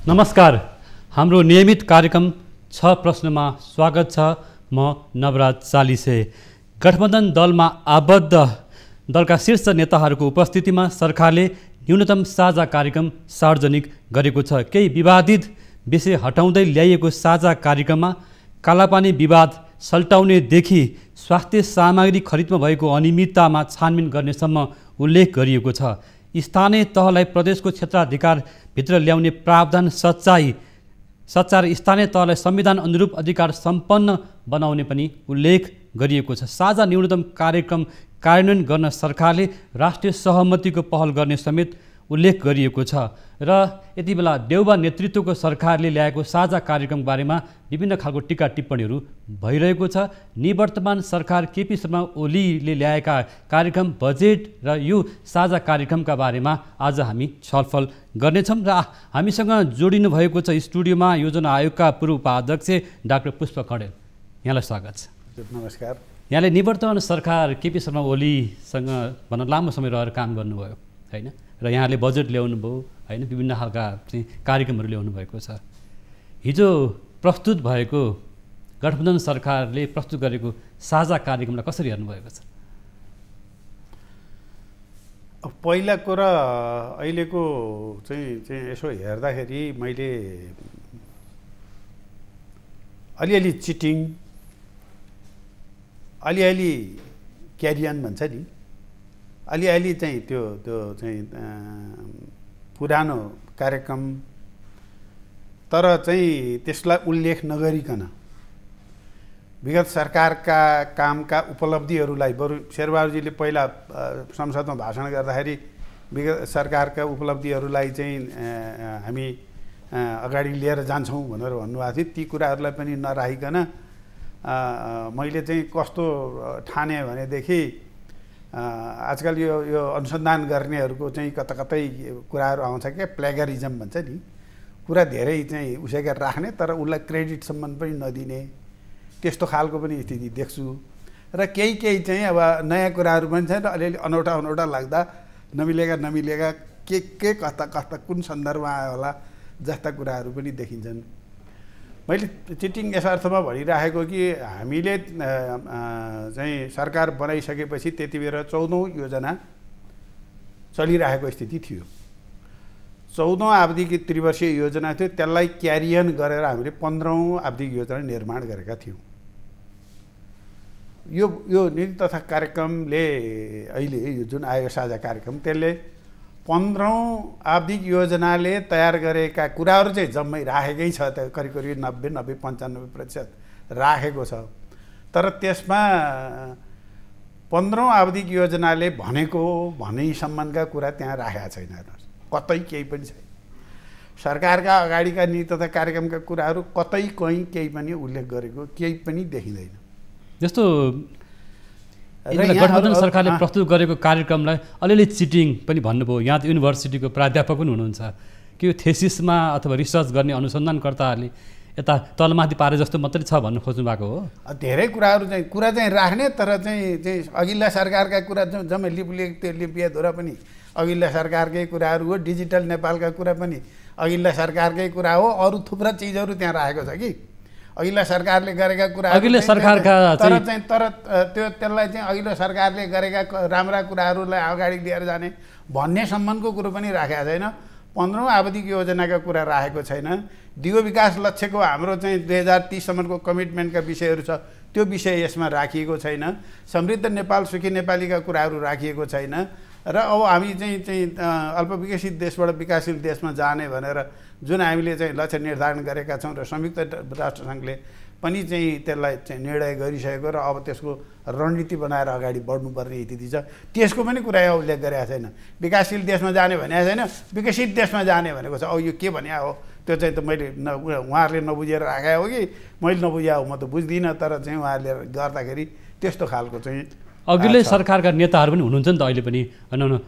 नमस्कार, हाम्रो नियमित कार्यक्रम 6 प्रश्नमा स्वागत छ। म नवराज चालिसे। गठबन्धन दलमा आबद्ध दलका शीर्ष नेताहरूको उपस्थितिमा सरकारले न्यूनतम साझा कार्यक्रम सार्वजनिक गरेको छ। केही विवादित विषय हटाउँदै ल्याइएको साझा कार्यक्रममा कालापानी विवाद सल्टाउनेदेखि स्वास्थ्य सामग्री खरिदमा भएको अनियमिततामा छानबिन गर्नेसम्म उल्लेख गरिएको छ। स्थानीय तहलाई प्रदेशको क्षेत्राधिकारभित्र ल्याउने प्रावधान सच्चाइ र स्थानीय तहलाई संविधान अनुरूप अधिकार सम्पन्न बनाउने पनि उल्लेख गरिएको छ। साझा न्यूनतम कार्यक्रम कार्यान्वयन गर्न सरकारले राष्ट्रिय सहमतिको पहल गर्ने समेत उल्लेख गरिएको छ। र यति बेला देउबा नेतृत्वको सरकारले ल्याएको साझा कार्यक्रम बारेमा विभिन्न खालको टीका टिप्पणीहरू भइरहेको छ। निवर्तमान सरकार केपी शर्मा ओलीले ल्याएका कार्यक्रम, बजेट र यो साझा कार्यक्रमका बारेमा आज हामी छलफल गर्नेछौँ। र हामीसँग जोडिनु भएको छ स्टुडियोमा योजना आयोगका पूर्व उपाध्यक्ष डाक्टर पुष्प कँडेल। यहाँलाई स्वागत छ। नमस्कार। यहाँले निवर्तमान सरकार केपी शर्मा ओलीसँग भन्न लामो समय रहेर काम गर्नुभयो होइन, र यहाँले बजेट ल्याउनु भयो होइन, विभिन्न खालका चाहिँ कार्यक्रमहरू ल्याउनु भएको छ। हिजो प्रस्तुत भएको गठबन्धन सरकारले प्रस्तुत गरेको साझा कार्यक्रमलाई कसरी हेर्नुभएको छ? पहिलाको र अहिलेको चाहिँ यसो हेर्दाखेरि मैले अलिअलि चिटिङ, अलिअलि क्यारियन भन्छ नि, अलिअलि चाहिँ त्यो चाहिँ पुरानो कार्यक्रम, तर चाहिँ त्यसलाई उल्लेख नगरिकन विगत सरकारका कामका उपलब्धिहरूलाई, बरु शेरबहादुरजीले पहिला संसदमा भाषण गर्दाखेरि विगत सरकारका उपलब्धिहरूलाई चाहिँ हामी अगाडि लिएर जान्छौँ भनेर भन्नुभएको थियो। ती कुराहरूलाई पनि नराखिकन मैले चाहिँ कस्तो ठाने भनेदेखि आजकल यो अनुसन्धान गर्नेहरूको चाहिँ कता कतै कुराहरू आउँछ क्या, प्लेगरिजम भन्छ नि, कुरा धेरै चाहिँ उसै गरेर राख्ने तर उसलाई क्रेडिटसम्म पनि नदिने, त्यस्तो खालको पनि स्थिति देख्छु। र केही चाहिँ अब नयाँ कुराहरू पनि छ र अलिअलि अनौठा लाग्दा नमिलेका के कता कुन सन्दर्भमा आयो होला जस्ता कुराहरू पनि देखिन्छन्। मैले चिटिङ यस अर्थमा भनिराखेको कि हामीले चाहिँ सरकार बनाइसकेपछि त्यति बेला 14औं योजना चलिरहेको स्थिति थियो। 14औं आवधिक त्रिवर्षीय योजना थियो, त्यसलाई क्यारियन गरेर हामीले 15औं आवधिक योजना निर्माण गरेका थियौँ। यो नीति तथा कार्यक्रमले अहिले यो जुन आयो साझा कार्यक्रम, त्यसले 15औं आवधिक योजनाले तयार गरेका कुराहरू चाहिँ जम्मै राखेकै छ। त्यो करिब 90-95% राखेको छ। तर त्यसमा 15औं आवधिक योजनाले भनेको भनैसम्मका कुरा त्यहाँ राखेका छैन, कतै केही पनि छैन। सरकारका अगाडिका नीति तथा कार्यक्रमका कुराहरू कतै कहीँ केही पनि उल्लेख गरेको केही पनि देखिँदैन। जस्तो गठबन्धन सरकारले प्रस्तुत गरेको कार्यक्रमलाई अलिअलि चिटिङ पनि भन्नुभयो। यहाँ त युनिभर्सिटीको प्राध्यापक पनि हुनुहुन्छ कि यो थेसिसमा अथवा रिसर्च गर्ने अनुसन्धानकर्ताहरूले यता तलमाथि पारे जस्तो मात्रै छ भन्नु खोज्नु भएको हो। धेरै कुराहरू चाहिँ राख्ने, तर चाहिँ अघिल्ला सरकारका कुरा जम्मै लिपियाधुरा पनि अघिल्ला सरकारकै कुराहरू हो, डिजिटल नेपालका कुरा पनि अघिल्ला सरकारकै कुरा हो, अरू थुप्रा चिजहरू त्यहाँ राखेको छ कि अघिल्ला सरकारले गरेका कुरा, अघिल्ला सरकारका तर त्यसलाई चाहिँ अघिल्लो सरकारले गरेका राम्रा कुराहरूलाई अगाडि लिएर जाने भन्ने सम्बन्धको कुरो पनि राखेको छैन। 15औं आवधिक योजनाका कुरा राखेको छैन। दिगो विकास लक्ष्यको हाम्रो चाहिँ 2030 सम्मको कमिटमेन्टका विषयहरू छ, त्यो विषय यसमा राखिएको छैन। समृद्ध नेपाल सुखी नेपालीका कुराहरू राखिएको छैन। र अब हामी चाहिँ अल्पविकसित देशबाट विकासशील देशमा जाने भनेर जुन हामीले चाहिँ लक्ष्य निर्धारण गरेका छौँ र संयुक्त राष्ट्रसङ्घले पनि चाहिँ त्यसलाई चाहिँ निर्णय गरिसकेको र अब त्यसको रणनीति बनाएर अगाडि बढ्नुपर्ने स्थिति छ, त्यसको पनि कुरा यहाँ उल्लेख गरेका छैन। विकासशील देशमा जाने भनेको छैन, विकसित देशमा जाने भनेको छ। अब यो के भने हो त्यो चाहिँ त मैले उहाँहरूले नबुझेर राखे हो कि मैले नबुझे हो म त बुझ्दिनँ, तर चाहिँ उहाँहरूले गर्दाखेरि त्यस्तो खालको चाहिँ अघिल्लै सरकारका नेताहरू पनि हुनुहुन्छ नि त अहिले पनि। भनौँ न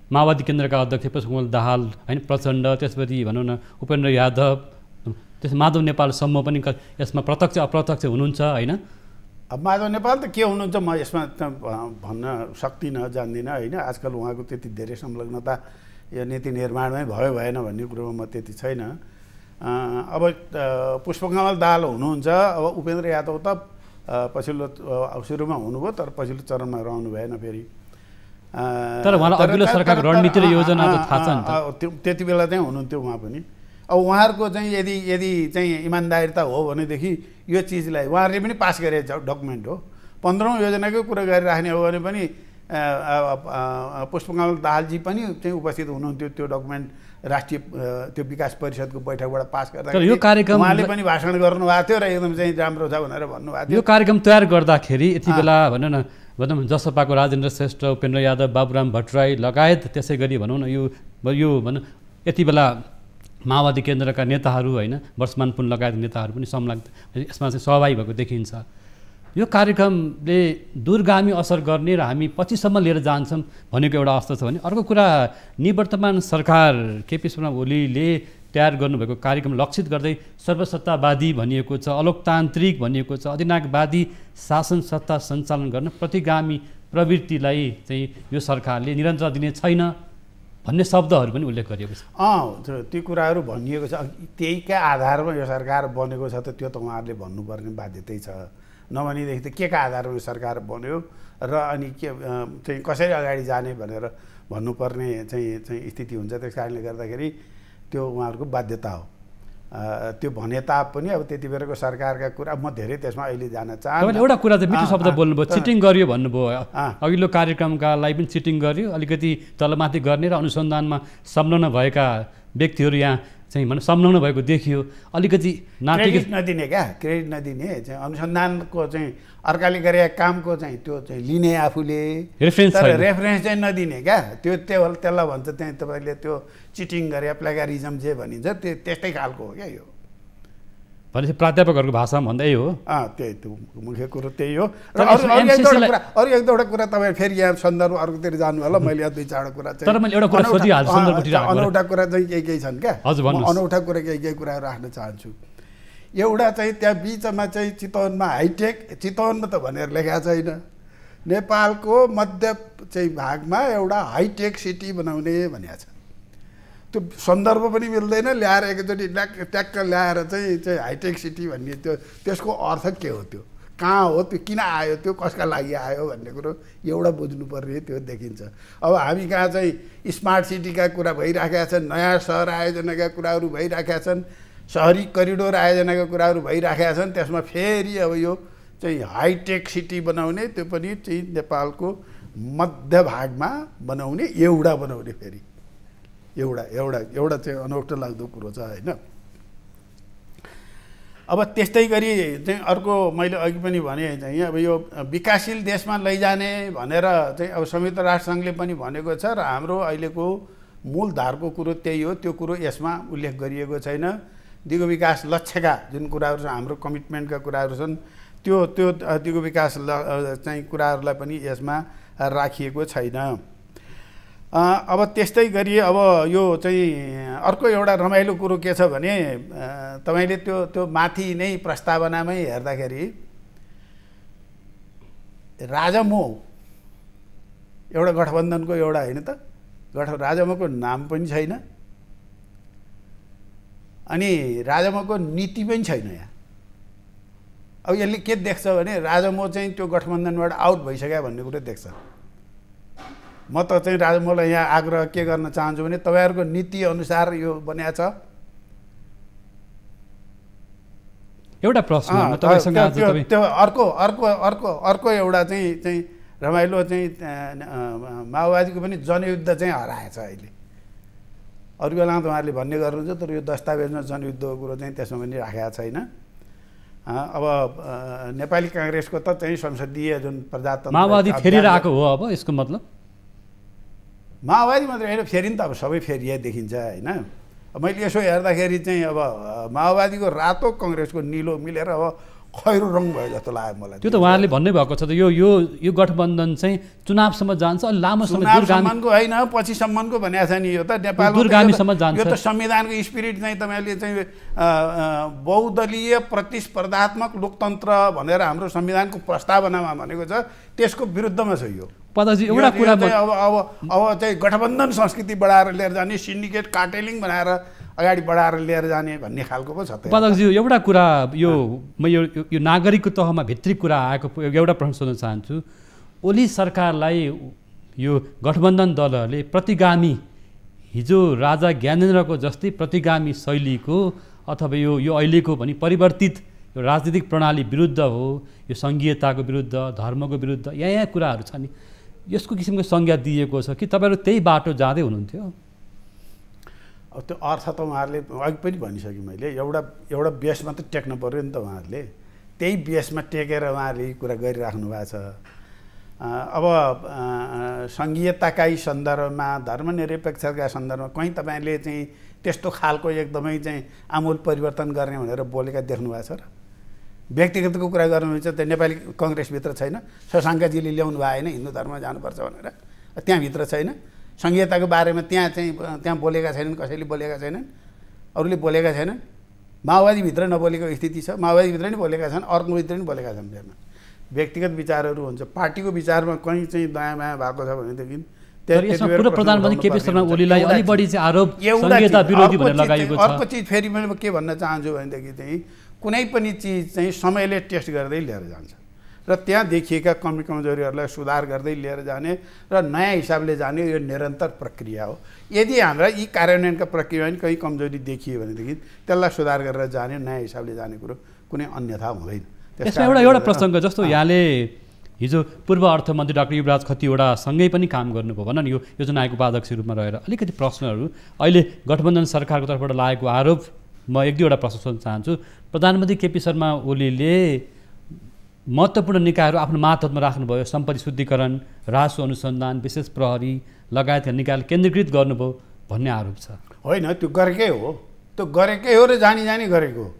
माओवादी केन्द्रका अध्यक्ष पुष्पकमल दाहाल होइन, प्रचण्ड, त्यसपछि भनौँ न उपेन्द्र यादव, त्यस माधव नेपाल सम्म पनि यसमा प्रत्यक्ष अप्रत्यक्ष हुनुहुन्छ होइन। अब माधव नेपाल त के हुनुहुन्छ म यसमा भन्न सक्दिनँ, जान्दिनँ होइन। आजकल उहाँको त्यति धेरै संलग्नता यो नीति निर्माणमै भयो भएन भन्ने कुरोमा म त्यति छैन। अब पुष्पकमल दाहाल हुनुहुन्छ, अब उपेन्द्र यादव त पछिल्लो सुरुमा हुनुभयो तर पछिल्लो चरणमा रहनु भएन फेरि। तर उहाँलाई अघिल्लो सरकारको रणनीति र योजना त थाहा छ नि त। त्यति बेला चाहिँ हुनुहुन्थ्यो उहाँ पनि। अब उहाँहरूको चाहिँ यदि चाहिँ इमान्दारिता हो भनेदेखि यो चिजलाई उहाँहरूले पनि पास गरे डकुमेन्ट हो। 15औं योजनाकै कुरा गरिराख्ने हो भने पनि पुष्पकमल दाहालजी पनि चाहिँ उपस्थित हुनुहुन्थ्यो त्यो डकुमेन्ट राष्ट्रिय त्यो विकास परिषदको बैठकबाट पास गर्दा। यो कार्यक्रम उहाँले पनि भाषण गर्नुभएको थियो र एकदम चाहिँ राम्रो छ भनेर भन्नुभएको थियो। यो कार्यक्रम तयार गर्दाखेरि यति बेला भनौँ जसपाको राजेन्द्र श्रेष्ठ, उपेन्द्र यादव, बाबुराम भट्टराई लगायत त्यसै गरी भनौँ न यो भनौँ यति बेला माओवादी केन्द्रका नेताहरू होइन वर्षमान पुन लगायत नेताहरू पनि संलग्न यसमा चाहिँ सहभागी भएको देखिन्छ। यो कार्यक्रमले दूरगामी असर गर्ने र हामी पछिसम्म लिएर जान्छौँ भनेको एउटा अवस्था छ भने, अर्को कुरा निवर्तमान सरकार केपी शर्मा ओलीले तयार गर्नुभएको कार्यक्रम लक्षित गर्दै सर्वसत्तावादी भनिएको छ, अलोकतान्त्रिक भनिएको छ, अधिनायकवादी शासन सत्ता सञ्चालन गर्न प्रतिगामी प्रवृत्तिलाई चाहिँ यो सरकारले निरन्तर दिने छैन भन्ने शब्दहरू पनि उल्लेख गरिएको छ। त्यो कुराहरू भनिएको छ। त्यहीका आधारमा यो सरकार बनेको छ त त्यो त उहाँहरूले भन्नुपर्ने बाध्यतै छ। नभनेदेखि त के का आधारमा यो सरकार बन्यो र अनि के चाहिँ कसरी अगाडि जाने भनेर भन्नुपर्ने चाहिँ स्थिति हुन्छ। त्यस कारणले गर्दाखेरि त्यो उहाँहरूको बाध्यता हो। त्यो भने तापनि अब त्यति बेलाको सरकारका कुरा म धेरै त्यसमा अहिले जान चाहन्छु। एउटा कुरा चाहिँ मिठो शब्द बोल्नुभयो, चिटिङ गर्यो भन्नुभयो। अघिल्लो कार्यक्रमका लागि पनि चिटिङ गर्यो, अलिकति तलमाथि गर्ने र अनुसन्धानमा संलग्न भएका व्यक्तिहरू यहाँ चाहिँ संलग्न भएको देखियो। अलिकति क्रेडिट नदिने क्या, क्रेडिट नदिने चाहिँ अनुसन्धानको चाहिँ अर्काले गरेका कामको चाहिँ त्यो चाहिँ लिने आफूले रेफरेन्स चाहिँ नदिने क्या। त्यसलाई भन्छ चाहिँ तपाईँले त्यो चिटिङ गरे प्लेगारिजम जे भनिन्छ त्यस्तै खालको हो क्या यो। भनेपछि प्राध्यापकहरूको भाषामा भन्दा यही हो। त्यही त्यो मुख्य कुरो त्यही हो। र अरू एक दुईवटा कुरा तपाईँ फेरि यहाँ सन्दर्भ अर्कोतिर जानु होला। मैले यहाँ 2-4 कुरा चाहिँ तर मैले एउटा कुरा सोधिहाल्छु सन्दर्भ अनौठा कुरा चाहिँ केही छन् क्या। अनौठा कुरा केही कुराहरू राख्न चाहन्छु। एउटा चाहिँ त्यहाँ बिचमा चाहिँ चितवनमा हाइटेक, चितवनमा त भनेर लेखेको छैन, नेपालको मध्य चाहिँ भागमा एउटा हाइटेक सिटी बनाउने भनेको छ। त्यो सन्दर्भ पनि मिल्दैन, ल्याएर एकचोटि ट्याक्क ल्याएर चाहिँ हाइटेक सिटी भन्ने त्यसको अर्थ के हो, त्यो कहाँ हो, त्यो किन आयो, त्यो कसका लागि आयो भन्ने कुरो एउटा बुझ्नुपर्ने त्यो देखिन्छ। अब हामी कहाँ चाहिँ स्मार्ट सिटीका कुरा भइराखेका छन्, नयाँ सहर आयोजनाका कुराहरू भइराखेका छन्, सहरी करिडोर आयोजनाका कुराहरू भइराखेका छन्। त्यसमा फेरि अब यो चाहिँ हाइटेक सिटी बनाउने, त्यो पनि चाहिँ नेपालको मध्य भागमा बनाउने, एउटा बनाउने फेरि एउटा चाहिँ अनौठो लाग्दो कुरो छ होइन। अब त्यस्तै गरी चाहिँ अर्को मैले अघि पनि भने चाहिँ अब यो विकासशील देशमा लैजाने भनेर चाहिँ अब संयुक्त राष्ट्रसङ्घले पनि भनेको छ र हाम्रो अहिलेको मूलधारको कुरो त्यही हो। त्यो कुरो यसमा उल्लेख गरिएको छैन। दिगो विकास लक्ष्यका जुन कुराहरू छन्, हाम्रो कमिटमेन्टका कुराहरू छन्, त्यो दिगो विकास चाहिँ कुराहरूलाई पनि यसमा राखिएको छैन। अब त्यस्तै गरी अब यो चाहिँ अर्को एउटा रमाइलो कुरो के छ भने तपाईँले त्यो माथि नै प्रस्तावनामै हेर्दाखेरि राजमो एउटा गठबन्धनको एउटा होइन त, राजमोको नाम पनि छैन अनि राजमोको नीति पनि छैन यहाँ। अब यसले के देख्छ भने राजमो चाहिँ त्यो गठबन्धनबाट आउट भइसक्यो भन्ने कुरो देख्छ। म त चाहिँ राजमोलाई यहाँ आग्रह के गर्न चाहन्छु भने तपाईँहरूको नीति अनुसार यो बनिया छ। एउटा प्रश्न त्यो अर्को एउटा चाहिँ रमाइलो चाहिँ माओवादीको पनि जनयुद्ध चाहिँ हराएछ अहिले। अरू बेलामा त उहाँहरूले भन्ने गर्नुहुन्छ, तर यो दस्तावेजमा जनयुद्धको कुरो चाहिँ त्यसमा पनि राखेको छैन। अब नेपाली काङ्ग्रेसको त चाहिँ संसदीय जुन प्रजातन्त्र माओवादी फेरि आएको हो। अब यसको मतलब माओवादी मात्रै होइन, फेरि नि त अब सबै फेरिया देखिन्छ होइन। मैले यसो हेर्दाखेरि चाहिँ अब माओवादीको रातो कङ्ग्रेसको निलो मिलेर अब खैरो रङ भयो जस्तो लाग्यो मलाई। त्यो त उहाँहरूले भन्नै भएको छ त यो गठबन्धन चाहिँ चुनावसम्म जान्छ, अलि लामो समय चुनावसम्मको होइन पछिसम्मको भनेको छ नि। यो त नेपालमा दूरगामीसम्म जान्छ। यो त संविधानको स्पिरिट चाहिँ तपाईँले चाहिँ बहुदलीय प्रतिस्पर्धात्मक लोकतन्त्र भनेर हाम्रो संविधानको प्रस्तावनामा भनेको छ, त्यसको विरुद्धमा छ यो। पदकजी एउटा कुरा अब चाहिँ गठबन्धन संस्कृति बढाएर लिएर जाने, सिन्डिकेट कार्टेलिङ बनाएर अगाडि बढाएर लिएर जाने भन्ने खालको पो छ। पदकजी एउटा कुरा म यो नागरिकको तहमा भित्री कुरा आएको एउटा प्रश्न सोध्न चाहन्छु। ओली सरकारलाई यो गठबन्धन दलहरूले प्रतिगामी हिजो राजा ज्ञानेन्द्रको जस्तै प्रतिगामी शैलीको अथवा यो अहिलेको भनी परिवर्तित यो राजनीतिक प्रणाली विरुद्ध हो, यो सङ्घीयताको विरुद्ध, धर्मको विरुद्ध यहाँ कुराहरू छ नि, यसको किसिमको संज्ञा दिएको छ कि तपाईँहरू त्यही बाटो जाँदै हुनुहुन्थ्यो? अब त्यो अर्थ त उहाँहरूले अघि पनि भनिसकेँ मैले, एउटा बेसमा त टेक्नु पऱ्यो नि त। उहाँहरूले त्यही बेसमा टेकेर उहाँहरूले यी कुरा गरिराख्नु भएको छ। अब सङ्घीयताकै सन्दर्भमा, धर्मनिरपेक्षका सन्दर्भमा कहीँ तपाईँले चाहिँ त्यस्तो खालको एकदमै चाहिँ आमूल परिवर्तन गर्ने भनेर बोलेका देख्नु भएको छ र? व्यक्तिगतको कुरा गर्नुहुन्छ त नेपाली कङ्ग्रेसभित्र छैन? शशाङ्कजीले ल्याउनु भएन हिन्दू धर्ममा जानुपर्छ भनेर, त्यहाँभित्र छैन? सङ्घीयताको बारेमा त्यहाँ बोलेका छैनन्, कसैले बोलेका छैनन्, अरूले बोलेका छैनन्। माओवादीभित्र नबोलेको स्थिति छ, माओवादीभित्र नि बोलेका छन्, अर्कोभित्र नि बोलेका छन्। त्यसमा व्यक्तिगत विचारहरू हुन्छ, पार्टीको विचारमा कहीँ चाहिँ दायाँ बायाँ भएको छ भनेदेखि पूर्व प्रधानमन्त्री केपी शर्मा ओलीलाई अलि बढी चाहिँ आरोप संघीयता विरोधी भनेर लगाइएको छ। अर्को चिज फेरि मैले के भन्न चाहन्छु भनेदेखि चाहिँ कुनै पनि चिज चाहिँ समयले टेस्ट गर्दै लिएर जान्छ र त्यहाँ देखिएका कमी कमजोरीहरूलाई सुधार गर्दै लिएर जाने र नयाँ हिसाबले जाने यो निरन्तर प्रक्रिया हो। यदि हाम्रा यी कार्यान्वयनका प्रक्रियामा कहीँ कमजोरी देखियो भनेदेखि त्यसलाई सुधार गरेर जाने, नयाँ हिसाबले जाने कुरो कुनै अन्यथा हुँदैन। त्यसमा एउटा प्रसङ्ग जस्तो यहाँले हिजो पूर्व अर्थमन्त्री डाक्टर युवराज खतिवडासँगै पनि काम गर्नुभयो भन नि, यो योजना आयोगको उपाध्यक्ष रूपमा रहेर अलिकति प्रश्नहरू अहिले गठबन्धन सरकारको तर्फबाट लागेको आरोप म एक दुईवटा प्रश्न सोध्न चाहन्छु। प्रधानमन्त्री केपी शर्मा ओलीले महत्त्वपूर्ण निकायहरू आफ्नो मातहतमा राख्नुभयो, सम्पत्ति शुद्धिकरण, राजस्व अनुसन्धान, विशेष प्रहरी लगायतका निकायले केन्द्रीकृत गर्नुभयो भन्ने आरोप छ। होइन, त्यो गरेकै हो, त्यो गरेकै हो र जानी जानी गरेको हो।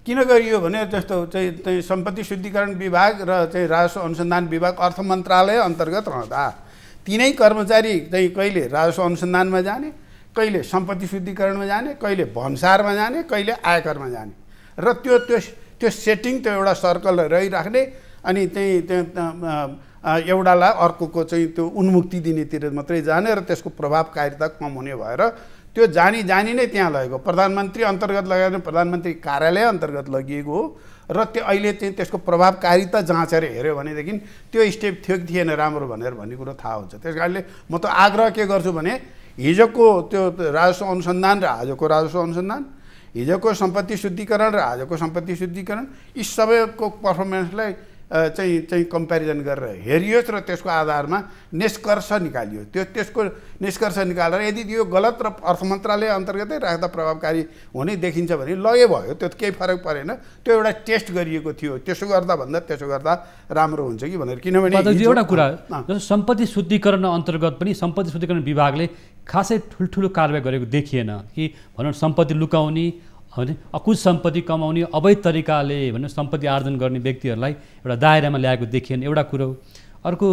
किन गरियो भने जस्तो चाहिँ सम्पत्ति शुद्धिकरण विभाग र चाहिँ राजस्व अनुसन्धान विभाग अर्थ मन्त्रालय अन्तर्गत रहँदा तिनै कर्मचारी चाहिँ कहिले राजस्व अनुसन्धानमा जाने, कहिले सम्पत्ति शुद्धिकरणमा जाने, कहिले भन्सारमा जाने, कहिले आयकरमा जाने र त्यो सेटिङ त्यो एउटा सर्कल रहिराख्ने अनि एउटालाई अर्कोको चाहिँ त्यो उन्मुक्ति दिनेतिर मात्रै जाने र त्यसको प्रभावकारिता कम हुने भएर त्यो जानी नै त्यहाँ लगेको। प्रधानमन्त्री अन्तर्गत लगाएर प्रधानमन्त्री कार्यालय अन्तर्गत लगिएको हो र त्यो अहिले चाहिँ त्यसको प्रभावकारिता जाँचेर हेऱ्यो भनेदेखि त्यो स्टेप थियो कि थिएन राम्रो भनेर भन्ने कुरो थाहा हुन्छ। त्यस कारणले म त आग्रह के गर्छु भने हिजोको त्यो राजस्व अनुसन्धान र आजको राजस्व अनुसन्धान, हिजोको सम्पत्ति शुद्धिकरण र आजको सम्पत्ति शुद्धिकरण, यी सबैको पर्फर्मेन्सलाई चाहिँ कम्पेरिजन गरेर हेरियोस् र त्यसको आधारमा निष्कर्ष निकालियो। त्यसको निष्कर्ष निकालेर यदि यो गलत र अर्थ मन्त्रालय अन्तर्गतै राख्दा प्रभावकारी हुने देखिन्छ भने लगे भयो, त्यो केही फरक परेन। त्यो एउटा टेस्ट गरिएको थियो, त्यसो गर्दा राम्रो हुन्छ कि भनेर। किनभने एउटा कुरा जस्तो सम्पत्ति शुद्धिकरण अन्तर्गत पनि सम्पत्ति शुद्धिकरण विभागले खासै ठुल्ठुलो कारबाही गरेको देखिएन कि भनौँ सम्पत्ति लुकाउने होइन, अकुज सम्पत्ति कमाउने, अवैध तरिकाले भनौँ सम्पत्ति आर्जन गर्ने व्यक्तिहरूलाई एउटा दायरामा ल्याएको देखिएन, एउटा कुरो। अर्को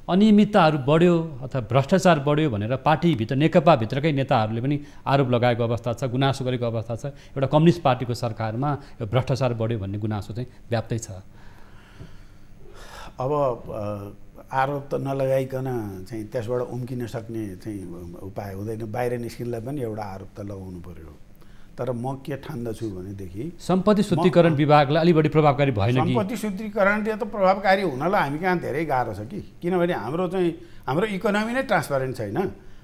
अनियमितताहरू बढ्यो अथवा भ्रष्टाचार बढ्यो भनेर पार्टीभित्र नेकपाभित्रकै नेताहरूले पनि आरोप लगाएको अवस्था छ, गुनासो गरेको अवस्था छ। एउटा कम्युनिस्ट पार्टीको सरकारमा यो भ्रष्टाचार बढ्यो भन्ने गुनासो चाहिँ व्याप्तै छ। अब आरोप त नलगाइकन चाहिँ त्यसबाट उम्किन सक्ने चाहिँ उपाय हुँदैन। बाहिर निस्किनलाई पनि एउटा आरोप त लगाउनु पर्यो। तर म के ठान्दछु भनेदेखि सम्पत्ति शुद्धिकरण विभागलाई अलि बढी प्रभावकारी भएन कि? सम्पत्ति शुद्धिकरणले त प्रभावकारी हुनलाई हामी कहाँ धेरै गाह्रो छ कि, किनभने हाम्रो इकोनोमी नै ट्रान्सपारेन्ट छैन।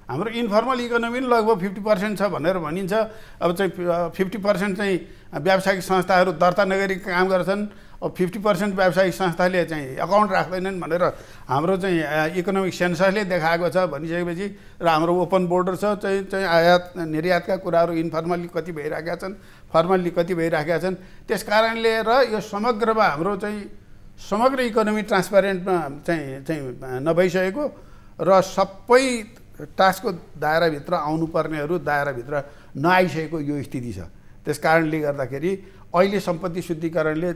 हाम्रो इन्फर्मल इकोनोमी नै लगभग 50% छ भनेर भनिन्छ। अब चाहिँ 50% चाहिँ व्यावसायिक संस्थाहरू दर्ता नगरी काम गर्छन्, अब 50% व्यावसायिक संस्थाले चाहिँ अकाउन्ट राख्दैनन् भनेर हाम्रो चाहिँ इकोनोमिक सेन्ससले देखाएको छ। भनिसकेपछि र हाम्रो ओपन बोर्डर छ, चाहिँ आयात निर्यातका कुराहरू इन्फर्मल्ली कति भइरहेका छन्, फर्मल्ली कति भइरहेका छन्। त्यस कारणले र यो समग्रमा हाम्रो चाहिँ समग्र इकोनोमी ट्रान्सपारेन्टमा चाहिँ नभइसकेको र सबै टास्कको दायराभित्र आउनुपर्नेहरू दायराभित्र नआइसकेको यो स्थिति छ। त्यस कारणले गर्दाखेरि अहिले सम्पत्ति शुद्धिकरणले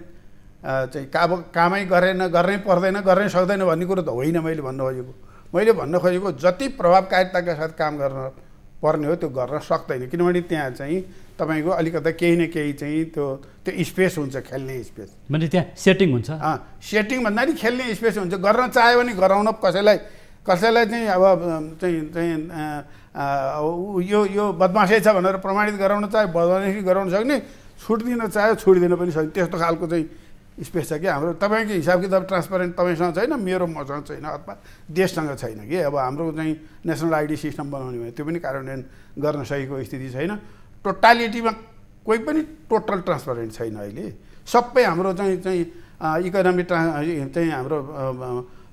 चाहिँ कामै गर्नै पर्दैन गर्नै सक्दैन भन्ने कुरो त होइन मैले भन्न खोजेको। मैले भन्न खोजेको जति प्रभावकारिताका साथ काम गर्न पर्ने हो त्यो गर्न सक्दैन, किनभने त्यहाँ चाहिँ तपाईँको अलिकता केही न केही चाहिँ त्यो स्पेस हुन्छ, खेल्ने स्पेस। भने त्यहाँ सेटिङ हुन्छ। सेटिङ भन्दा नि खेल्ने स्पेस हुन्छ। गर्न चाह्यो भने गराउन कसैलाई चाहिँ अब यो बदमासै छ भनेर प्रमाणित गराउन चाह्यो बदमासी गराउन सक्ने, छुट दिन चाह्यो छुट दिन पनि सक्ने, त्यस्तो खालको चाहिँ स्पेस छ कि हाम्रो। तपाईँको हिसाब किताब ट्रान्सपारेन्ट तपाईँसँग छैन, मेरो मसँग छैन, अथवा देशसँग छैन कि अब हाम्रो चाहिँ नेसनल आइडी सिस्टम बनाउने भयो त्यो पनि कार्यान्वयन गर्न सकेको स्थिति छैन। टोटालिटीमा कोही पनि टोटल ट्रान्सपारेन्ट छैन अहिले। सबै हाम्रो चाहिँ इकोनोमी चाहिँ हाम्रो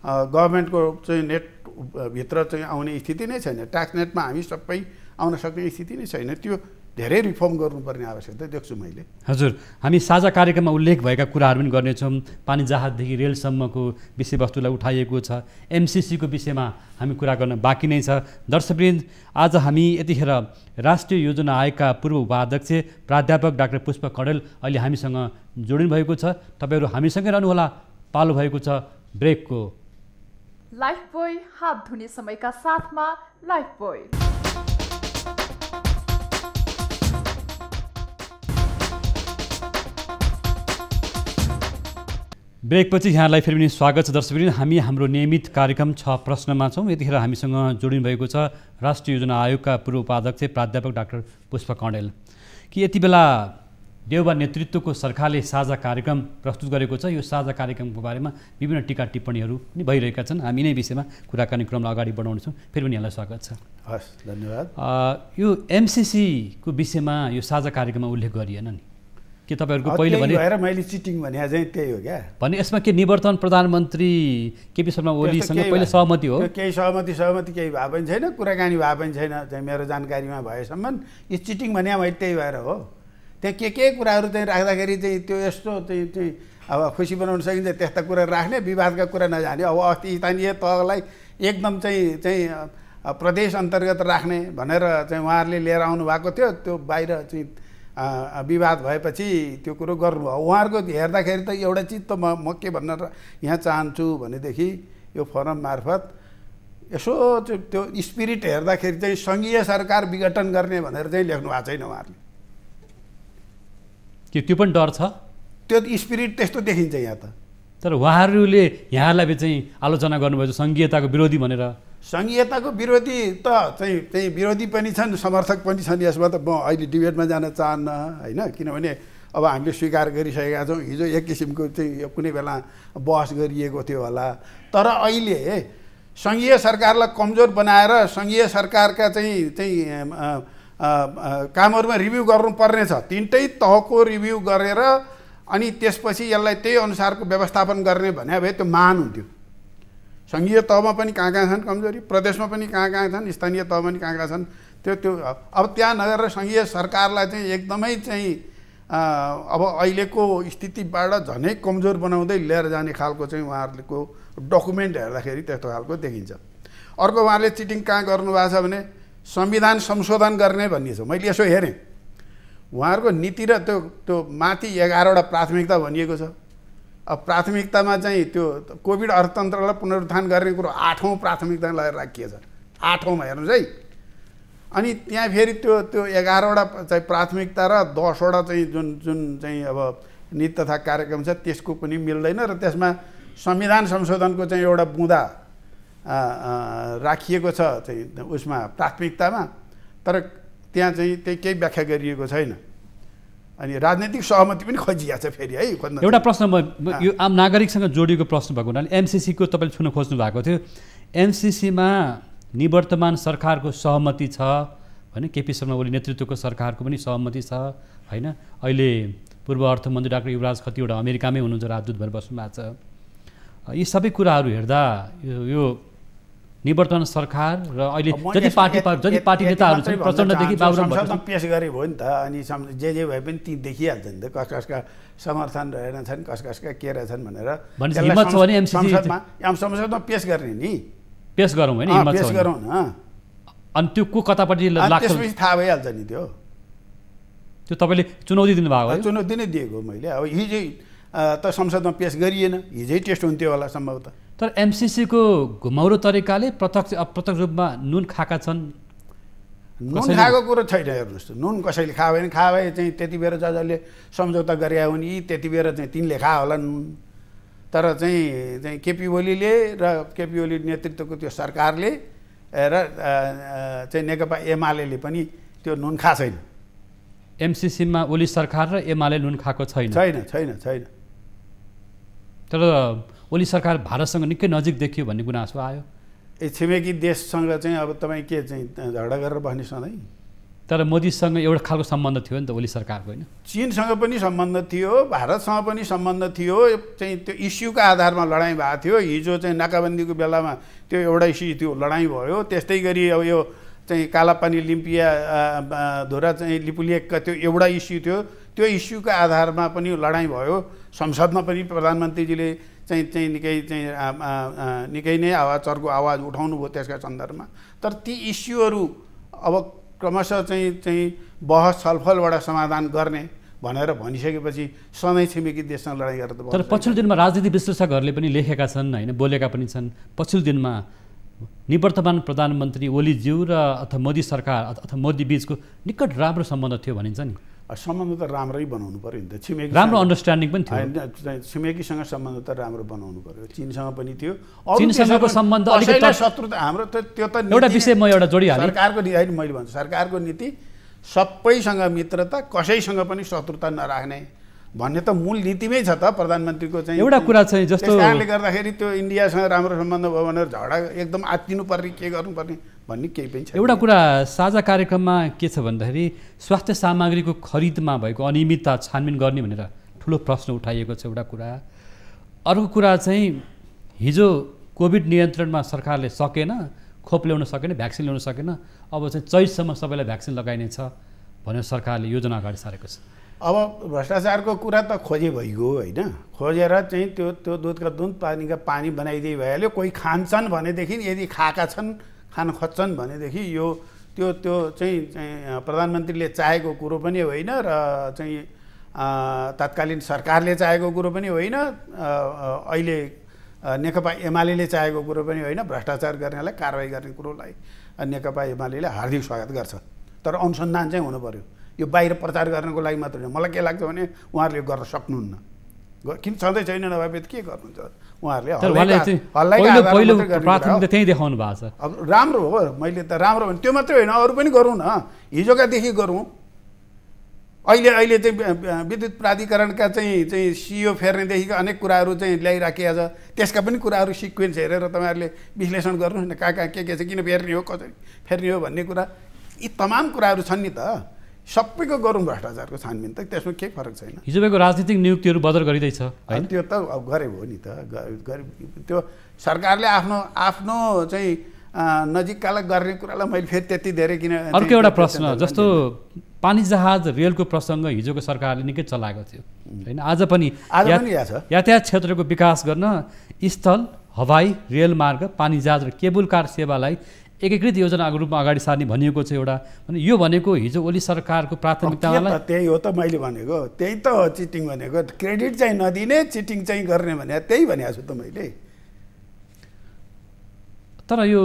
गभर्मेन्टको चाहिँ नेटभित्र चाहिँ आउने स्थिति नै छैन। ट्याक्स नेटमा हामी सबै आउन सक्ने स्थिति नै छैन। त्यो धेरै रिफर्म गर्नुपर्ने आवश्यकता देख्छु मैले। हजुर, हामी साझा कार्यक्रममा उल्लेख भएका कुराहरू पनि गर्नेछौँ। पानी जहाजदेखि रेलसम्मको विषयवस्तुलाई उठाइएको छ। एमसिसीको विषयमा हामी कुरा गर्न बाँकी नै छ। दर्शकवृन्द, आज हामी यतिखेर राष्ट्रिय योजना आयोगका पूर्व उपाध्यक्ष प्राध्यापक डाक्टर पुष्प कँडेल अहिले हामीसँग जोडिनु भएको छ। तपाईँहरू हामीसँगै रहनुहोला। पालो भएको छ ब्रेकको। लाइफबोय हात धुने समयका साथमा लाइफबोय। ब्रेकपछि यहाँलाई फेरि पनि स्वागत छ। दर्शकवृन्द, हामी हाम्रो नियमित कार्यक्रम 6 प्रश्नमा छौँ। यतिखेर हामीसँग जोडिनु भएको छ राष्ट्रिय योजना आयोगका पूर्व उपाध्यक्ष प्राध्यापक डाक्टर पुष्प कँडेल। कि यति बेला देउबा नेतृत्वको सरकारले साझा कार्यक्रम प्रस्तुत गरेको छ। यो साझा कार्यक्रमको बारेमा विभिन्न टिका टिप्पणीहरू पनि भइरहेका छन्। हामी नै विषयमा कुराकानी क्रमलाई अगाडि बढाउनेछौँ। फेरि पनि यहाँलाई स्वागत छ। हस्, धन्यवाद। यो एमसिसीको विषयमा यो साझा कार्यक्रममा उल्लेख गरिएन नि के तपाईँहरूको पहिले भने भएर मैले चिटिङ भने चाहिँ त्यही हो क्या भने यसमा के निवर्तमान प्रधानमन्त्री केपी शर्मा ओलीसँग पहिले सहमति हो? केही सहमति केही भए पनि छैन, कुराकानी भए पनि छैन चाहिँ मेरो जानकारीमा भएसम्म। यो चिटिङ भने मैले त्यही भएर हो। त्यहाँ के कुराहरू चाहिँ राख्दाखेरि चाहिँ त्यो यस्तो चाहिँ अब खुसी बनाउन सकिन्छ त्यस्ता कुरा राख्ने, विवादका कुरा नजाने। अब अस्ति स्थानीय तहलाई एकदम चाहिँ प्रदेश अन्तर्गत राख्ने भनेर चाहिँ उहाँहरूले लिएर आउनु भएको थियो। त्यो बाहिर चाहिँ विवाद भएपछि त्यो कुरो गर्नुभयो। उहाँहरूको हेर्दाखेरि त एउटा चिज त म के भन्न यहाँ चाहन्छु भनेदेखि यो फोरम मार्फत यसो त्यो स्पिरिट हेर्दाखेरि चाहिँ सङ्घीय सरकार विघटन गर्ने भनेर चाहिँ लेख्नु भएको छैन उहाँहरूले। के त्यो पनि डर छ? त्यो स्पिरिट त्यस्तो देखिन्छ यहाँ त। तर उहाँहरूले यहाँलाई चाहिँ आलोचना गर्नुभयो सङ्घीयताको विरोधी भनेर। सङ्घीयताको विरोधी त चाहिँ विरोधी पनि छन्, समर्थक पनि छन्। यसमा त म अहिले डिबेटमा जान चाहन्न होइन, किनभने अब हामीले स्वीकार गरिसकेका छौँ। हिजो एक किसिमको चाहिँ कुनै बेला बहस गरिएको थियो होला। तर अहिले सङ्घीय सरकारलाई कमजोर बनाएर सङ्घीय सरकारका चाहिँ कामहरूमा रिभ्यू गर्नुपर्ने छ। तिनटै तहको रिभ्यू गरेर अनि त्यसपछि यसलाई त्यही अनुसारको व्यवस्थापन गर्ने भने भए त्यो महान हुन्थ्यो। सङ्घीय तहमा पनि कहाँ छन् कमजोरी, प्रदेशमा पनि कहाँ छन्, स्थानीय तहमा पनि कहाँ छन्। त्यो अब त्यहाँ नगरेर सङ्घीय सरकारलाई चाहिँ एकदमै चाहिँ अब अहिलेको स्थितिबाट झनै कमजोर बनाउँदै लिएर जाने खालको चाहिँ उहाँहरूको डकुमेन्ट हेर्दाखेरि त्यस्तो खालको देखिन्छ। अर्को उहाँहरूले चिटिङ कहाँ गर्नुभएको छ भने संविधान संशोधन गर्ने भन्ने छ। मैले यसो हेरेँ उहाँहरूको नीति र त्यो माथि 11वटा प्राथमिकता भनिएको छ। अब प्राथमिकतामा चाहिँ त्यो कोभिड अर्थतन्त्रलाई पुनरुत्थान गर्ने कुरो 8औँ प्राथमिकता लगेर राखिएछ। 8औँमा हेर्नुहोस् है। अनि त्यहाँ फेरि त्यो 11वटा चाहिँ प्राथमिकता र 10वटा चाहिँ जुन चाहिँ अब नीति तथा कार्यक्रम छ त्यसको पनि मिल्दैन र त्यसमा संविधान संशोधनको चाहिँ एउटा बुँदा राखिएको छ चाहिँ उसमा प्राथमिकतामा, तर त्यहाँ चाहिँ त्यही केही व्याख्या गरिएको छैन। अनि राजनीतिक सहमति पनि खोजिएको छ फेरि है। एउटा प्रश्न यो आम नागरिकसँग जोडिएको प्रश्न भएको हुनाले एमसिसीको तपाईँले छुन खोज्नु भएको थियो। एमसिसीमा निवर्तमान सरकारको सहमति छ होइन, केपी शर्मा ओली नेतृत्वको सरकारको पनि सहमति छ होइन। अहिले पूर्व अर्थमन्त्री डाक्टर युवराज खतिवडा अमेरिकामै हुनुहुन्छ, राजदूत भएर बस्नु भएको छ। यी सबै कुराहरू हेर्दा यो निवर्तमान सरकार र अहिले जति पार्टी नेताहरू छन् प्रचण्डदेखि बाबुराम पेस गरे भयो नि त। अनि जे भए पनि ती देखिहाल्छ नि त कसका समर्थन रहेनछन् कसका के रहेछन् भनेर। हिम्मत छ भने संसदमा पेस गर्ने नि, पेस गरौँ होइन, पेस गरौँ न। अनि त्यो को कतापट्टि लाग्छ त्यसपछि थाहा भइहाल्छ नि। त्यो तपाईँले चुनौती दिनुभएको हो? चुनौती नै दिएको मैले। अब हिजो त संसदमा पेश गरिएन। हिजै टेस्ट हुन्थ्यो होला सम्भवतः। तर एमसिसीको घुमाउरो तरिकाले प्रत्यक्ष अप्रत्यक्ष रूपमा नुन खाएका छन्। नुन खाएको कुरो छैन। हेर्नुहोस् त, नुन कसैले खायो भने खायो भए चाहिँ त्यति बेर जसले सम्झौता गरे हुन् त्यति बेर चाहिँ तिनले खायो होला नुन। तर चाहिँ केपी ओलीले र केपी ओली नेतृत्वको त्यो सरकारले र चाहिँ नेकपा एमाले पनि त्यो नुन खाएको छैन। एमसिसीमा ओली सरकार र एमाले नुन खाएको छैन। तर ओली सरकार भारतसँग निकै नजिक देखियो भन्ने गुनासो आयो। छिमेकी देशसँग चाहिँ अब तपाईँ के चाहिँ झगडा गरेर बस्ने सधैँ। तर मोदीसँग एउटा खालको सम्बन्ध थियो नि त ओली सरकारको, होइन? चीनसँग पनि सम्बन्ध थियो, भारतसँग पनि सम्बन्ध थियो। चाहिँ त्यो इस्युका आधारमा लडाइँ भएको थियो। हिजो चाहिँ नाकाबन्दीको बेलामा त्यो एउटा इस्यु थियो, लडाइँ भयो। त्यस्तै गरी अब यो चाहिँ कालापानी लिम्पिया धुरा चाहिँ लिपुलेकका त्यो एउटा इस्यु थियो। त्यो इस्युका आधारमा पनि लडाइँ भयो। संसदमा पनि प्रधानमन्त्रीजीले चाहिँ निकै नै चर्को आवाज उठाउनु भयो त्यसका सन्दर्भमा। तर ती इस्युहरू अब क्रमशः चाहिँ बहस छलफलबाट समाधान गर्ने भनेर भनिसकेपछि सधैँ छिमेकी देशसँग लडाइँ गरेर त। तर पछिल्लो दिनमा राजनीति विश्लेषकहरूले पनि लेखेका छन्, होइन, बोलेका पनि छन्। पछिल्लो दिनमा निवर्तमान प्रधानमन्त्री ओलीज्यू र अथवा मोदी सरकार अथवा मोदी बीचको निकट राम्रो सम्बन्ध थियो भनिन्छ नि। सम्बन्ध त राम्रै बनाउनु पऱ्यो नि त। छिमेकी राम्रो अन्डरस्ट्यान्डिङ पनि थियो। छिमेकीसँग सम्बन्ध त राम्रो बनाउनु पऱ्यो। चीनसँग पनि थियो। चीनसँगको सम्बन्ध अलिकति शत्रुता हाम्रो त त्यो त एउटा विषय म एउटा जोडिहालेँ। सरकारको नीति होइन, मैले भन्छु सरकारको नीति सबैसँग मित्रता, कसैसँग पनि शत्रुता नराख्ने भन्ने त मूल नीतिमै छ त प्रधानमन्त्रीको चाहिँ। एउटा कुरा चाहिँ जस्तो त्यस कारणले गर्दाखेरि त्यो इन्डियासँग राम्रो सम्बन्ध भयो भनेर झगडा एकदम आत्तिनु पर्ने के गर्नुपर्ने भन्ने केही पनि छैन। एउटा कुरा साझा कार्यक्रममा के छ भन्दाखेरि स्वास्थ्य सामग्रीको खरिदमा भएको अनियमितता छानबिन गर्ने भनेर ठुलो प्रश्न उठाइएको छ एउटा कुरा। अर्को कुरा चाहिँ हिजो कोभिड नियन्त्रणमा सरकारले सकेन, खोप ल्याउन सकेन, भ्याक्सिन ल्याउन सकेन, अब चाहिँ चैतसम्म सबैलाई भ्याक्सिन लगाइनेछ भनेर सरकारले योजना अगाडि सारेको छ। अब भ्रष्टाचारको कुरा त खोजे भइगयो, होइन? खोजेर चाहिँ त्यो दुधका दुध पानीका पानी बनाइदिए भइहाल्यो। कोही खान्छन् भनेदेखि, यदि खाएका छन्, खान खोज्छन् भनेदेखि यो त्यो चाहिँ प्रधानमन्त्रीले चाहेको कुरो पनि होइन र चाहिँ तत्कालीन सरकारले चाहेको कुरो पनि होइन, अहिले नेकपा एमाले चाहेको कुरो पनि होइन। भ्रष्टाचार गर्नेलाई कारवाही गर्ने कुरोलाई नेकपा एमाले हार्दिक स्वागत गर्छ। तर अनुसन्धान चाहिँ हुनु पर्यो। यो बाहिर प्रचार गर्नको लागि मात्र होइन। मलाई के लाग्छ भने उहाँहरूले गर्न सक्नुहुन्न। किन सधैँ छैन, नभए के गर्नुहुन्छ उहाँहरूले? पहिलो प्राथमिकता त्यही देखाउनु भएको छ। अब राम्रो हो, मैले त राम्रो भने त्यो मात्रै होइन, अरू पनि गरौँ न। हिजोकादेखि गरौँ। अहिले चाहिँ विद्युत प्राधिकरणका चाहिँ सिइओ फेर्नेदेखिको अनेक कुराहरू चाहिँ ल्याइराखिएको छ। त्यसका पनि कुराहरू सिक्वेन्स हेरेर तपाईँहरूले विश्लेषण गर्नुहोस् न। कहाँ के छ, किन फेर्ने हो, कसरी फेर्ने हो भन्ने कुरा, यी तमाम कुराहरू छन् नि त। सबैको गरौँ भ्रष्टाचारको छानबिन, त त्यसमा केही फरक छैन। हिजोको राजनीतिक नियुक्तिहरू बदल गरिँदैछ, होइन? त्यो त अब गरे हो नि त। त्यो सरकारले आफ्नो चाहिँ नजिककालाई गर्ने कुरालाई मैले फेरि त्यति धेरै किन। अर्को एउटा प्रश्न जस्तो पानी जहाज रेलको प्रसङ्ग हिजोको सरकारले निकै चलाएको थियो, होइन? आज पनि यातायात क्षेत्रको विकास गर्न स्थल, हवाई, रेलमार्ग, पानी जहाज र केबुल कार सेवालाई एकीकृत योजनाको रूपमा अगाडि सार्ने भनिएको छ एउटा। अनि यो भनेको हिजो ओली सरकारको प्राथमिकतालाई त्यही हो त मैले भनेको। त्यही त हो चिटिङ भनेको। क्रेडिट चाहिँ नदिने, चिटिङ चाहिँ गर्ने भने त्यही भनेको छु त मैले। तर यो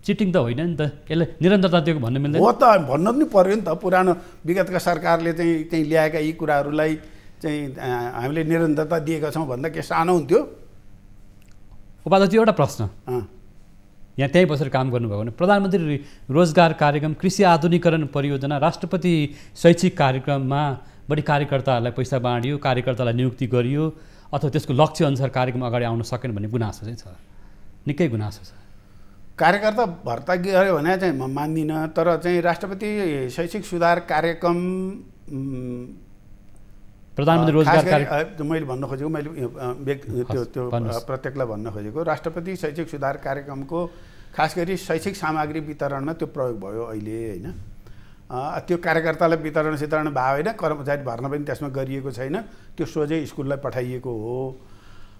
चिटिङ त होइन नि त, यसलाई निरन्तरता दिएको भन्नु मिल्दैन हो त। भन्नु पनि पर्यो नि त। पुरानो विगतका सरकारले चाहिँ ल्याएका यी कुराहरूलाई चाहिँ हामीले निरन्तरता दिएका छौँ भन्दा के सानो हुन्थ्यो? उपाध्यक्ष, एउटा प्रश्न, यहाँ त्यहीँ बसेर काम गर्नुभयो भने प्रधानमन्त्री रोजगार कार्यक्रम, कृषि आधुनिकीकरण परियोजना, राष्ट्रपति शैक्षिक कार्यक्रममा बढी कार्यकर्ताहरूलाई पैसा बाँडियो, कार्यकर्तालाई नियुक्ति गरियो, अथवा त्यसको लक्ष्य अनुसार कार्यक्रम अगाडि आउन सकेन भन्ने गुनासो चाहिँ छ, निकै गुनासो छ। कार्यकर्ता भर्ता गऱ्यो भने चाहिँ म मान्दिनँ। तर चाहिँ राष्ट्रपति शैक्षिक सुधार कार्यक्रम, प्रधानमन्त्री रोजगार कार्यक्रम, मैले भन्न खोजेको, मैले त्यो प्रत्येकलाई भन्न खोजेको, राष्ट्रपति शैक्षिक सुधार कार्यक्रमको खास गरी शैक्षिक सामग्री वितरणमा त्यो प्रयोग भयो अहिले, होइन? त्यो कार्यकर्तालाई वितरण भयो होइन, कर्मचारी भर्ना पनि त्यसमा गरिएको छैन। त्यो सोझै स्कुललाई पठाइएको हो।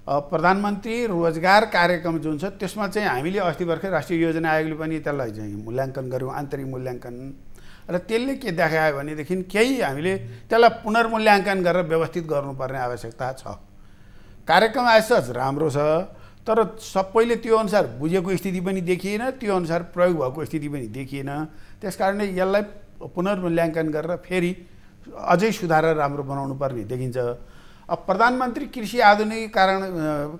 प्रधानमन्त्री रोजगार कार्यक्रम जुन छ त्यसमा चाहिँ हामीले अस्ति भर्खर राष्ट्रिय योजना आयोगले पनि त्यसलाई चाहिँ मूल्याङ्कन गऱ्यौँ, आन्तरिक मूल्याङ्कन। र त्यसले के देखायो भनेदेखि केही हामीले त्यसलाई पुनर्मूल्याङ्कन गरेर व्यवस्थित गर्नुपर्ने आवश्यकता छ। कार्यक्रम आएछ राम्रो छ, तर सबैले त्यो अनुसार बुझेको स्थिति पनि देखिएन, त्यो अनुसार प्रयोग भएको स्थिति पनि देखिएन। त्यसकारणले यसलाई पुनर्मूल्याङ्कन गरेर फेरि अझै सुधारेर राम्रो बनाउनु पर्ने देखिन्छ। अब प्रधानमन्त्री कृषि आधुनिकीकरण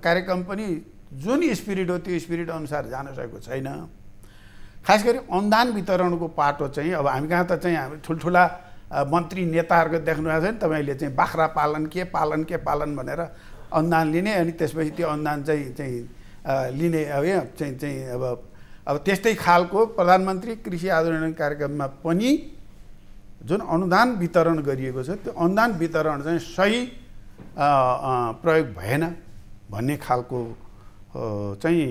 कार्यक्रम पनि जुन स्पिरिट हो त्यो स्पिरिट अनुसार जान सकेको छैन। खास गरी अनुदान वितरणको पाटो चाहिँ अब हामी कहाँ त चाहिँ हामी ठुल्ठुला मन्त्री नेताहरूको देख्नु भएको छ नि, तपाईँले चाहिँ बाख्रा पालन के पालन भनेर अनुदान लिने, अनि त्यसपछि त्यो अनुदान चाहिँ लिने अब त्यस्तै खालको प्रधानमन्त्री कृषि आधुनिकीकरण कार्यक्रममा पनि जुन अनुदान वितरण गरिएको छ त्यो अनुदान वितरण चाहिँ सही प्रयोग भएन भन्ने खालको चाहिँ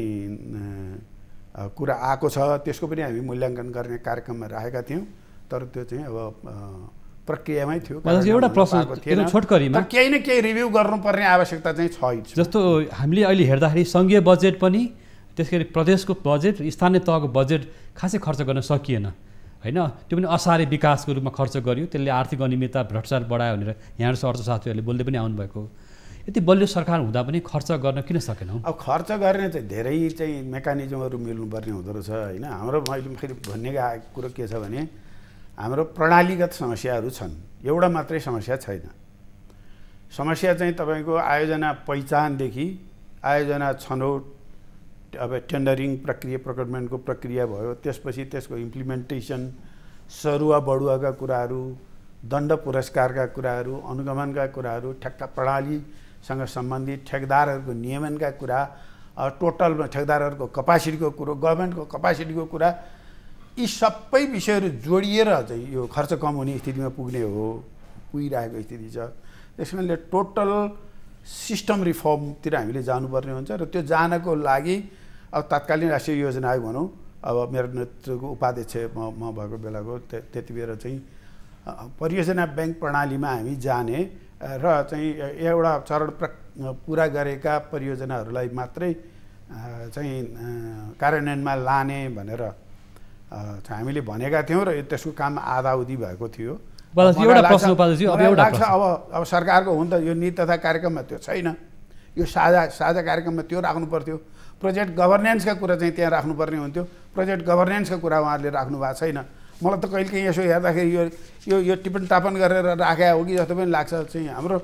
कुरा आएको छ। त्यसको पनि हामी मूल्याङ्कन गर्ने कार्यक्रममा राखेका थियौँ, तर त्यो चाहिँ अब प्रक्रियामै थियो। एउटा प्रश्न छोटकरीमा केही न केही रिभ्यू गर्नुपर्ने आवश्यकता चाहिँ छ। जस्तो हामीले अहिले हेर्दाखेरि सङ्घीय बजेट पनि, त्यस गरी प्रदेशको बजेट, स्थानीय तहको बजेट खासै खर्च गर्न सकिएन होइन। त्यो पनि असारे विकासको रूपमा खर्च गरियो, त्यसले आर्थिक अनियमितता भ्रष्टाचार बढायो भनेर यहाँहरू अर्थशास्त्रीहरूले बोल्दै पनि आउनुभएको। यति बलियो सरकार हुँदा पनि खर्च गर्न किन सकेनौँ? अब खर्च गर्ने चाहिँ धेरै चाहिँ मेकानिजमहरू मिल्नुपर्ने हुँदो रहेछ होइन। हाम्रो मैले फेरि भन्ने कुरो के छ भने हाम्रो प्रणालीगत समस्याहरू छन्, एउटा मात्रै समस्या छैन। समस्या चाहिँ तपाईँको आयोजना पहिचानदेखि आयोजना छनौट, अब टेन्डरिङ प्रक्रिया, प्रोक्युरमेन्टको प्रक्रिया भयो, त्यसपछि त्यसको इम्प्लिमेन्टेसन, सरुवा बढुवाका कुराहरू, दण्ड पुरस्कारका कुराहरू, अनुगमनका कुराहरू, ठेक्का प्रणालीसँग सम्बन्धित ठेकदारहरूको नियमनका कुरा, टोटलमा ठेकदारहरूको कपासिटीको कुरो, गभर्मेन्टको कपासिटीको कुरा, यी सबै विषयहरू जोडिएर चाहिँ यो खर्च कम हुने स्थितिमा पुगिरहेको स्थिति छ। त्यस कारणले टोटल सिस्टम रिफर्मतिर हामीले जानुपर्ने हुन्छ र त्यो जानको लागि अब तत्कालीन राष्ट्रिय योजना आयोग भनौँ, अब मेरो नेतृत्वको उपाध्यक्ष म भएको बेलाको त्यति बेला चाहिँ परियोजना ब्याङ्क प्रणालीमा हामी जाने र चाहिँ एउटा चरण पुरा गरेका परियोजनाहरूलाई मात्रै चाहिँ कार्यान्वयनमा लाने भनेर हामीले भनेका थियौँ र त्यसको काम आधाउधी भएको थियो। लाग्छ अब सरकारको हुन त यो नीति तथा कार्यक्रममा त्यो छैन, यो साझा कार्यक्रममा त्यो राख्नु पर्थ्यो। प्रोजेक्ट गभर्नेन्सका कुरा चाहिँ त्यहाँ राख्नुपर्ने हुन्थ्यो, प्रोजेक्ट गभर्नेन्सका कुरा उहाँहरूले राख्नु भएको छैन। मलाई त कहिले काहीँ यसो हेर्दाखेरि यो टिप्पण टापन गरेर राखे हो कि जस्तो पनि लाग्छ। चाहिँ हाम्रो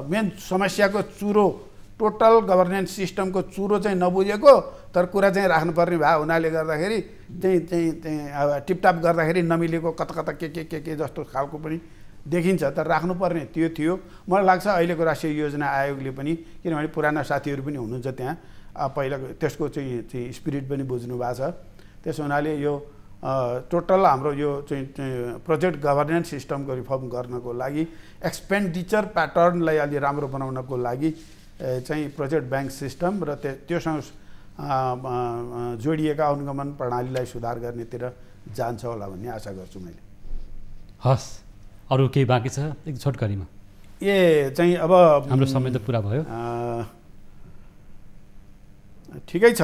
मेन समस्याको चुरो, टोटल गभर्नेन्स सिस्टमको चुरो चाहिँ नबुझेको, तर कुरा चाहिँ राख्नुपर्ने भए हुनाले गर्दाखेरि चाहिँ अब टिपटाप गर्दाखेरि नमिलेको कता के जस्तो खालको पनि देखिन्छ, तर राख्नुपर्ने त्यो थियो। मलाई लाग्छ अहिलेको राष्ट्रिय योजना आयोगले पनि, किनभने पुराना साथीहरू पनि हुनुहुन्छ त्यहाँ, पहिलाको त्यसको चाहिँ स्पिरिट पनि बुझ्नु भएको छ। त्यस हुनाले यो टोटल हाम्रो यो चाहिँ प्रोजेक्ट गभर्नेन्स सिस्टमको रिफर्म गर्नको लागि, एक्सपेन्डिचर प्याटर्नलाई अलि राम्रो बनाउनको लागि चाहिँ प्रोजेक्ट ब्याङ्क सिस्टम र त्योसँग जोडिएका अनुगमन प्रणालीलाई सुधार गर्नेतिर जान्छ होला भन्ने आशा गर्छु मैले। हस्, अरू केही बाँकी छ एक छोटकरीमा? चाहिँ अब हाम्रो समय त पुरा भयो। ठिकै छ,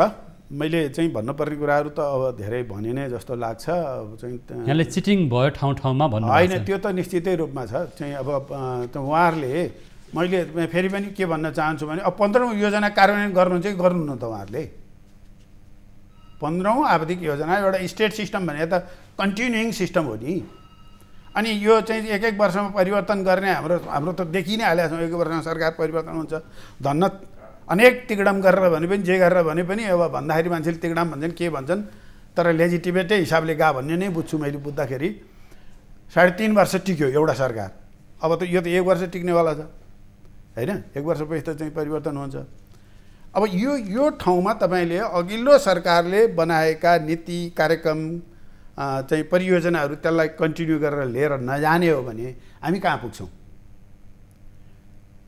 मैले चाहिँ भन्नुपर्ने कुराहरू त अब धेरै भने नै जस्तो लाग्छ। अब चाहिँ यहाँले चिटिङ भयो ठाउँमा भन्नु होइन, त्यो त निश्चितै रूपमा छ। चाहिँ अब उहाँहरूले, मैले फेरि पनि के भन्न चाहन्छु भने अब 15औँ योजना कार्यान्वयन गर्नु चाहिँ गर्नु न त उहाँहरूले। 15औँ आवधिक योजना एउटा स्टेट सिस्टम भने त कन्टिन्युइङ सिस्टम हो नि। अनि यो चाहिँ एक वर्षमा परिवर्तन गर्ने हाम्रो त देखि नै हालेको छौँ। एक वर्षमा सरकार परिवर्तन हुन्छ, धन्न अनेक तिगडम गरेर भने पनि, जे गरेर भने पनि, अब भन्दाखेरि मान्छेले तिगडम भन्छन् के भन्छन्, तर लेजिटिमेटै हिसाबले गा भन्ने नै बुझ्छु मैले बुझ्दाखेरि। 3.5 वर्ष टिक्यो एउटा सरकार, अब त यो त 1 वर्ष टिक्नेवाला छ होइन। 1 वर्षपछि त चाहिँ परिवर्तन हुन्छ। अब यो ठाउँमा तपाईँले अघिल्लो सरकारले बनाएका नीति कार्यक्रम चाहिँ परियोजनाहरू त्यसलाई कन्टिन्यू गरेर लिएर नजाने हो भने हामी कहाँ पुग्छौँ?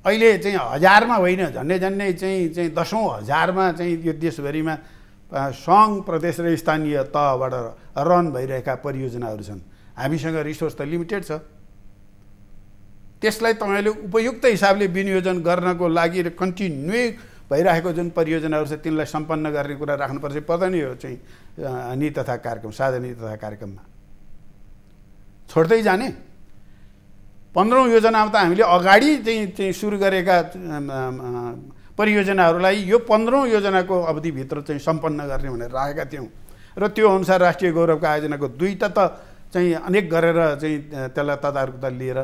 अहिले चाहिँ हजारमा होइन, झन्डै चाहिँ 10औँ हजारमा चाहिँ यो देशभरिमा सङ्घ, प्रदेश र स्थानीय तहबाट रन भइरहेका परियोजनाहरू छन्। हामीसँग रिसोर्स त लिमिटेड छ। त्यसलाई तपाईँले उपयुक्त हिसाबले विनियोजन गर्नको लागि र कन्टिन्यू भइरहेको जुन परियोजनाहरू छ तिनलाई सम्पन्न गर्ने कुरा राख्नुपर्छ पर्दैन। यो चाहिँ नीति तथा कार्यक्रम, साझा नीति तथा कार्यक्रममा छोड्दै जाने? 15औं योजनामा त हामीले अगाडि चाहिँ सुरु गरेका परियोजनाहरूलाई यो 15औं योजनाको अवधिभित्र चाहिँ सम्पन्न गर्ने भनेर राखेका थियौँ र त्यो अनुसार राष्ट्रिय गौरवका आयोजनाको 2टा त चाहिँ अनेक गरेर चाहिँ त्यसलाई तदारुकता लिएर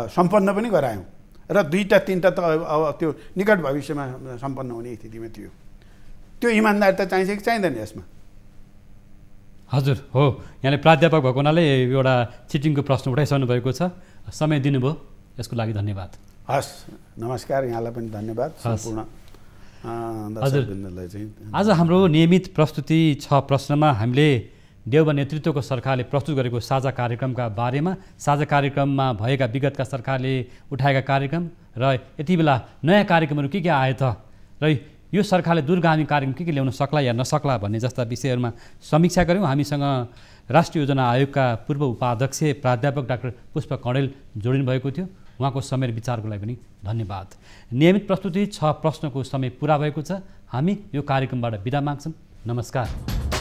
सम्पन्न पनि गरायौँ र 2टा 3टा त अब त्यो निकट भविष्यमा सम्पन्न हुने स्थितिमा थियो। त्यो इमान्दारिता चाहिन्छ कि चाहिँदैन यसमा? हजुर हो, यहाँले प्राध्यापक भएको हुनाले एउटा चिटिङको प्रश्न उठाइसक्नु भएको छ, समय दिनुभयो यसको लागि धन्यवाद। हस्, नमस्कार, यहाँलाई पनि धन्यवाद सम्पूर्ण दर्शकवृन्दलाई चाहिँ। आज हाम्रो नियमित प्रस्तुति 6 प्रश्नमा हामीले देउबा नेतृत्वको सरकारले प्रस्तुत गरेको साझा कार्यक्रमका बारेमा, साझा कार्यक्रममा भएका विगतका सरकारले उठाएका कार्यक्रम र यति बेला नयाँ कार्यक्रमहरू के आए त र यो सरकारले दूरगामी कार्यक्रम के ल्याउन सक्ला या नसक्ला भन्ने जस्ता विषयहरूमा समीक्षा गऱ्यौँ। हामीसँग राष्ट्रिय योजना आयोगका पूर्व उपाध्यक्ष प्राध्यापक डाक्टर पुष्प कँडेल जोडिनु भएको थियो। उहाँको समय विचारको लागि पनि धन्यवाद। नियमित प्रस्तुति 6 प्रश्नको समय पुरा भएको छ। हामी यो कार्यक्रमबाट बिदा माग्छौँ। नमस्कार।